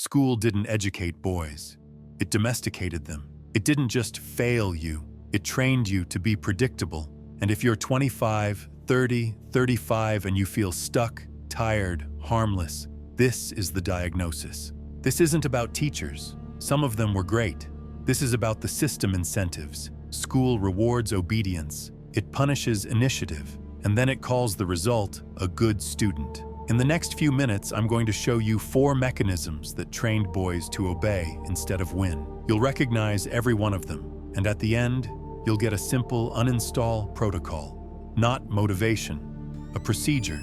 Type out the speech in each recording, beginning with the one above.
School didn't educate boys. It domesticated them. It didn't just fail you. It trained you to be predictable. And if you're 25, 30, 35 and you feel stuck, tired, harmless, this is the diagnosis. This isn't about teachers. Some of them were great. This is about the system incentives. School rewards obedience. It punishes initiative. And then it calls the result a good student. In the next few minutes, I'm going to show you 4 mechanisms that trained boys to obey instead of win. You'll recognize every one of them. And at the end, you'll get a simple uninstall protocol. Not motivation, a procedure.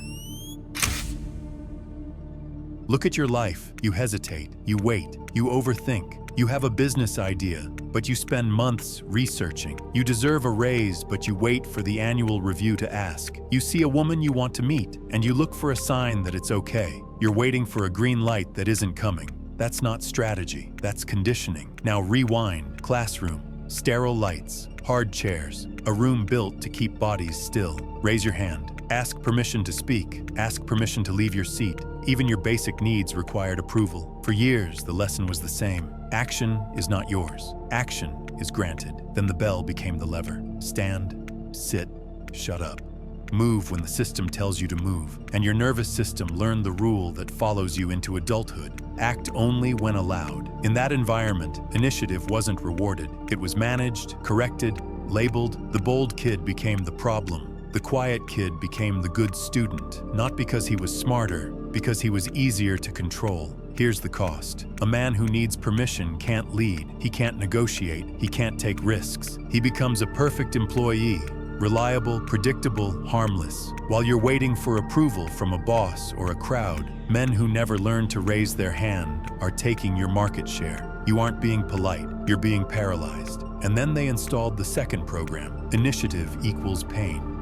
Look at your life. You hesitate, you wait, you overthink. You have a business idea, but you spend months researching. You deserve a raise, but you wait for the annual review to ask. You see a woman you want to meet, and you look for a sign that it's okay. You're waiting for a green light that isn't coming. That's not strategy, that's conditioning. Now rewind. Classroom, sterile lights, hard chairs, a room built to keep bodies still. Raise your hand. Ask permission to speak. Ask permission to leave your seat. Even your basic needs required approval. For years, the lesson was the same. Action is not yours. Action is granted. Then the bell became the lever. Stand, sit, shut up. Move when the system tells you to move. And your nervous system learned the rule that follows you into adulthood. Act only when allowed. In that environment, initiative wasn't rewarded. It was managed, corrected, labeled. The bold kid became the problem. The quiet kid became the good student, not because he was smarter, because he was easier to control. Here's the cost. A man who needs permission can't lead, he can't negotiate, he can't take risks. He becomes a perfect employee, reliable, predictable, harmless. While you're waiting for approval from a boss or a crowd, men who never learn to raise their hand are taking your market share. You aren't being polite, you're being paralyzed. And then they installed the second program, initiative equals pain.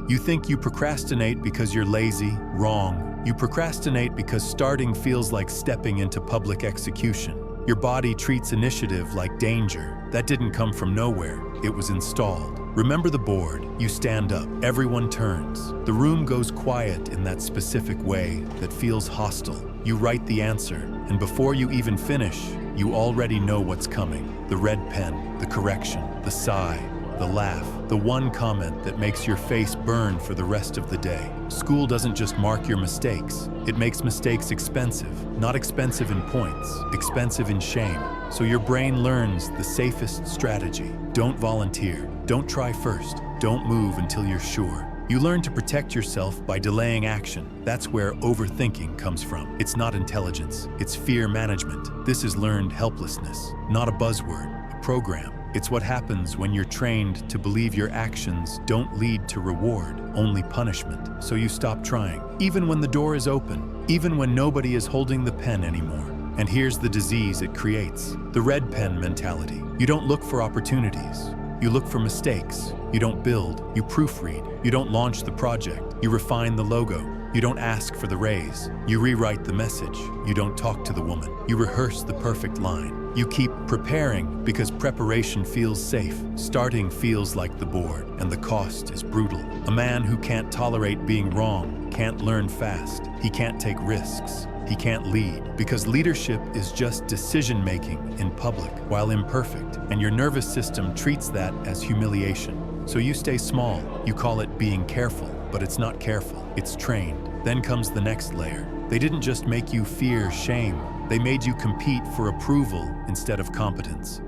You think you procrastinate because you're lazy? Wrong. You procrastinate because starting feels like stepping into public execution. Your body treats initiative like danger. That didn't come from nowhere. It was installed. Remember the board. You stand up. Everyone turns. The room goes quiet in that specific way that feels hostile. You write the answer, and before you even finish, you already know what's coming. The red pen, the correction, the sigh, the laugh, the one comment that makes your face burn for the rest of the day. School doesn't just mark your mistakes. It makes mistakes expensive. Not expensive in points, expensive in shame. So your brain learns the safest strategy. Don't volunteer. Don't try first. Don't move until you're sure. You learn to protect yourself by delaying action. That's where overthinking comes from. It's not intelligence. It's fear management. This is learned helplessness, not a buzzword, a program. It's what happens when you're trained to believe your actions don't lead to reward, only punishment. So you stop trying, even when the door is open, even when nobody is holding the pen anymore. And here's the disease it creates, the red pen mentality. You don't look for opportunities. You look for mistakes. You don't build, you proofread. You don't launch the project. You refine the logo. You don't ask for the raise. You rewrite the message. You don't talk to the woman. You rehearse the perfect line. You keep preparing because preparation feels safe. Starting feels like the board, and the cost is brutal. A man who can't tolerate being wrong can't learn fast. He can't take risks. He can't lead, because leadership is just decision-making in public, while imperfect, and your nervous system treats that as humiliation. So you stay small. You call it being careful, but it's not careful. It's trained. Then comes the next layer. They didn't just make you fear shame. They made you compete for approval instead of competence.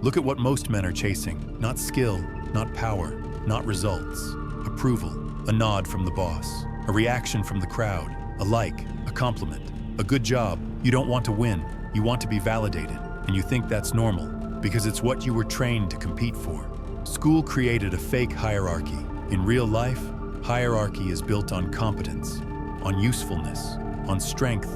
Look at what most men are chasing. Not skill, not power, not results. Approval, a nod from the boss, a reaction from the crowd, a like, a compliment, a good job. You don't want to win, you want to be validated, and you think that's normal because it's what you were trained to compete for. School created a fake hierarchy. In real life, hierarchy is built on competence, on usefulness, on strength,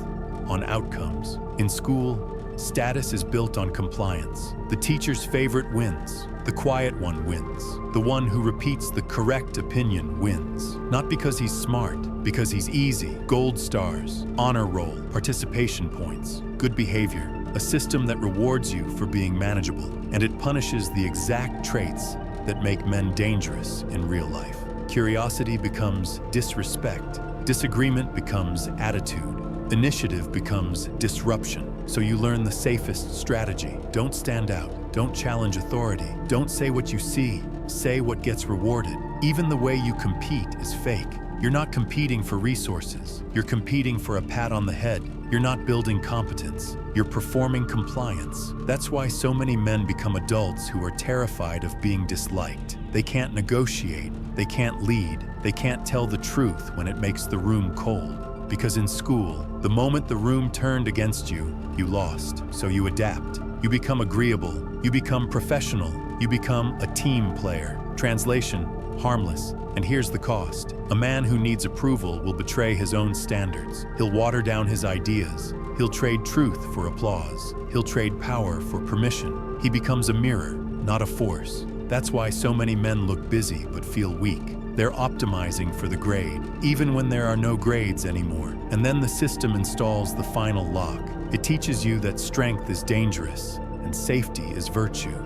on outcomes. In school, status is built on compliance. The teacher's favorite wins. The quiet one wins. The one who repeats the correct opinion wins. Not because he's smart, because he's easy. Gold stars, honor roll, participation points, good behavior. A system that rewards you for being manageable, and it punishes the exact traits that make men dangerous in real life. Curiosity becomes disrespect. Disagreement becomes attitude. Initiative becomes disruption. So you learn the safest strategy. Don't stand out. Don't challenge authority. Don't say what you see. Say what gets rewarded. Even the way you compete is fake. You're not competing for resources. You're competing for a pat on the head. You're not building competence. You're performing compliance. That's why so many men become adults who are terrified of being disliked. They can't negotiate. They can't lead. They can't tell the truth when it makes the room cold. Because in school, the moment the room turned against you, you lost. So you adapt. You become agreeable. You become professional. You become a team player. Translation: harmless. And here's the cost. A man who needs approval will betray his own standards. He'll water down his ideas. He'll trade truth for applause. He'll trade power for permission. He becomes a mirror, not a force. That's why so many men look busy but feel weak. They're optimizing for the grade, even when there are no grades anymore. And then the system installs the final lock. It teaches you that strength is dangerous and safety is virtue.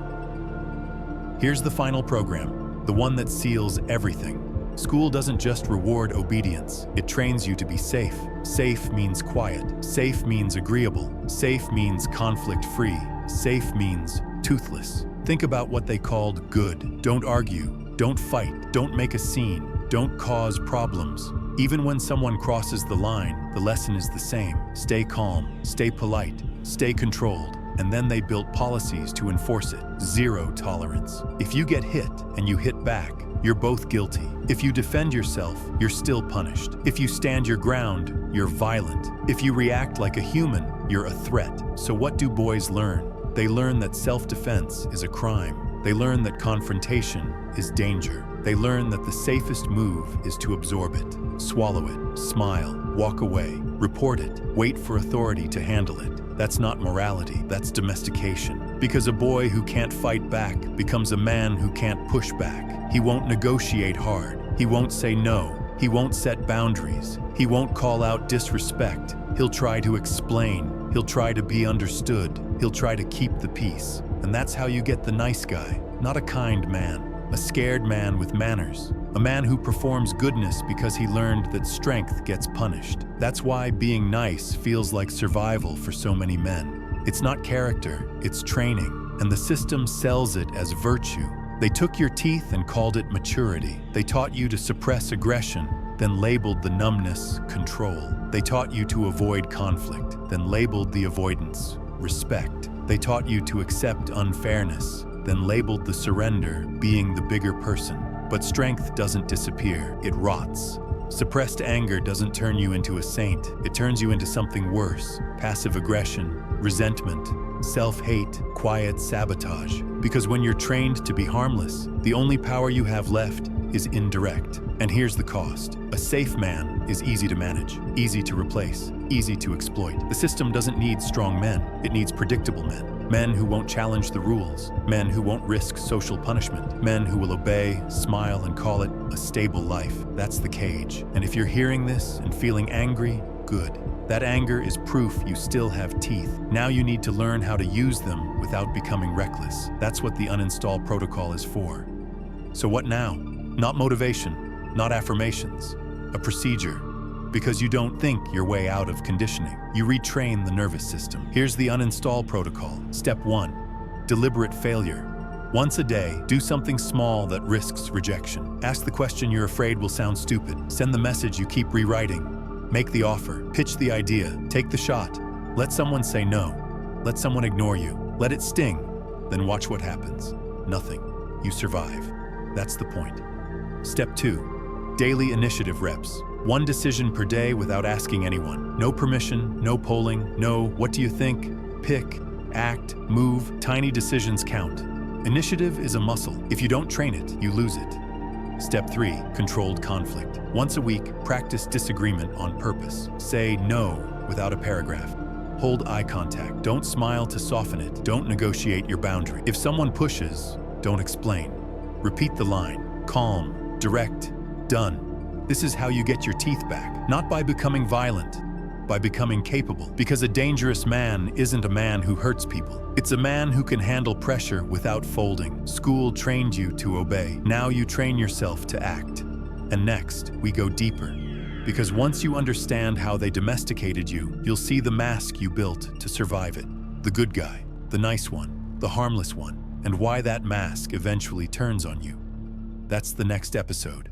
Here's the final program, the one that seals everything. School doesn't just reward obedience, it trains you to be safe. Safe means quiet. Safe means agreeable. Safe means conflict-free. Safe means toothless. Think about what they called good. Don't argue. Don't fight. Don't make a scene. Don't cause problems. Even when someone crosses the line, the lesson is the same. Stay calm. Stay polite. Stay controlled. And then they built policies to enforce it. Zero tolerance. If you get hit and you hit back, you're both guilty. If you defend yourself, you're still punished. If you stand your ground, you're violent. If you react like a human, you're a threat. So what do boys learn? They learn that self-defense is a crime. They learn that confrontation is danger. They learn that the safest move is to absorb it, swallow it, smile, walk away, report it, wait for authority to handle it. That's not morality, that's domestication. Because a boy who can't fight back becomes a man who can't push back. He won't negotiate hard. He won't say no. He won't set boundaries. He won't call out disrespect. He'll try to explain. He'll try to be understood. He'll try to keep the peace. And that's how you get the nice guy, not a kind man, a scared man with manners, a man who performs goodness because he learned that strength gets punished. That's why being nice feels like survival for so many men. It's not character, it's training, and the system sells it as virtue. They took your teeth and called it maturity. They taught you to suppress aggression, then labeled the numbness control. They taught you to avoid conflict, then labeled the avoidance respect. They taught you to accept unfairness, then labeled the surrender being the bigger person. But strength doesn't disappear, it rots. Suppressed anger doesn't turn you into a saint, it turns you into something worse. Passive aggression, resentment, self-hate, quiet sabotage. Because when you're trained to be harmless, the only power you have left is indirect. And here's the cost. A safe man is easy to manage, easy to replace, easy to exploit. The system doesn't need strong men, it needs predictable men. Men who won't challenge the rules, men who won't risk social punishment, men who will obey, smile, and call it a stable life. That's the cage. And if you're hearing this and feeling angry, good. That anger is proof you still have teeth. Now you need to learn how to use them without becoming reckless. That's what the uninstall protocol is for. So what now? Not motivation, not affirmations, a procedure. Because you don't think your way out of conditioning. You retrain the nervous system. Here's the uninstall protocol. Step 1, deliberate failure. Once a day, do something small that risks rejection. Ask the question you're afraid will sound stupid. Send the message you keep rewriting. Make the offer. Pitch the idea. Take the shot. Let someone say no. Let someone ignore you. Let it sting. Then watch what happens. Nothing. You survive. That's the point. Step 2, daily initiative reps. 1 decision per day without asking anyone. No permission, no polling, no what do you think? Pick, act, move. Tiny decisions count. Initiative is a muscle. If you don't train it, you lose it. Step 3, controlled conflict. Once a week, practice disagreement on purpose. Say no without a paragraph. Hold eye contact. Don't smile to soften it. Don't negotiate your boundary. If someone pushes, don't explain. Repeat the line. Calm, direct, done. This is how you get your teeth back. Not by becoming violent, by becoming capable. Because a dangerous man isn't a man who hurts people. It's a man who can handle pressure without folding. School trained you to obey. Now you train yourself to act. And next, we go deeper. Because once you understand how they domesticated you, you'll see the mask you built to survive it. The good guy, the nice one, the harmless one, and why that mask eventually turns on you. That's the next episode.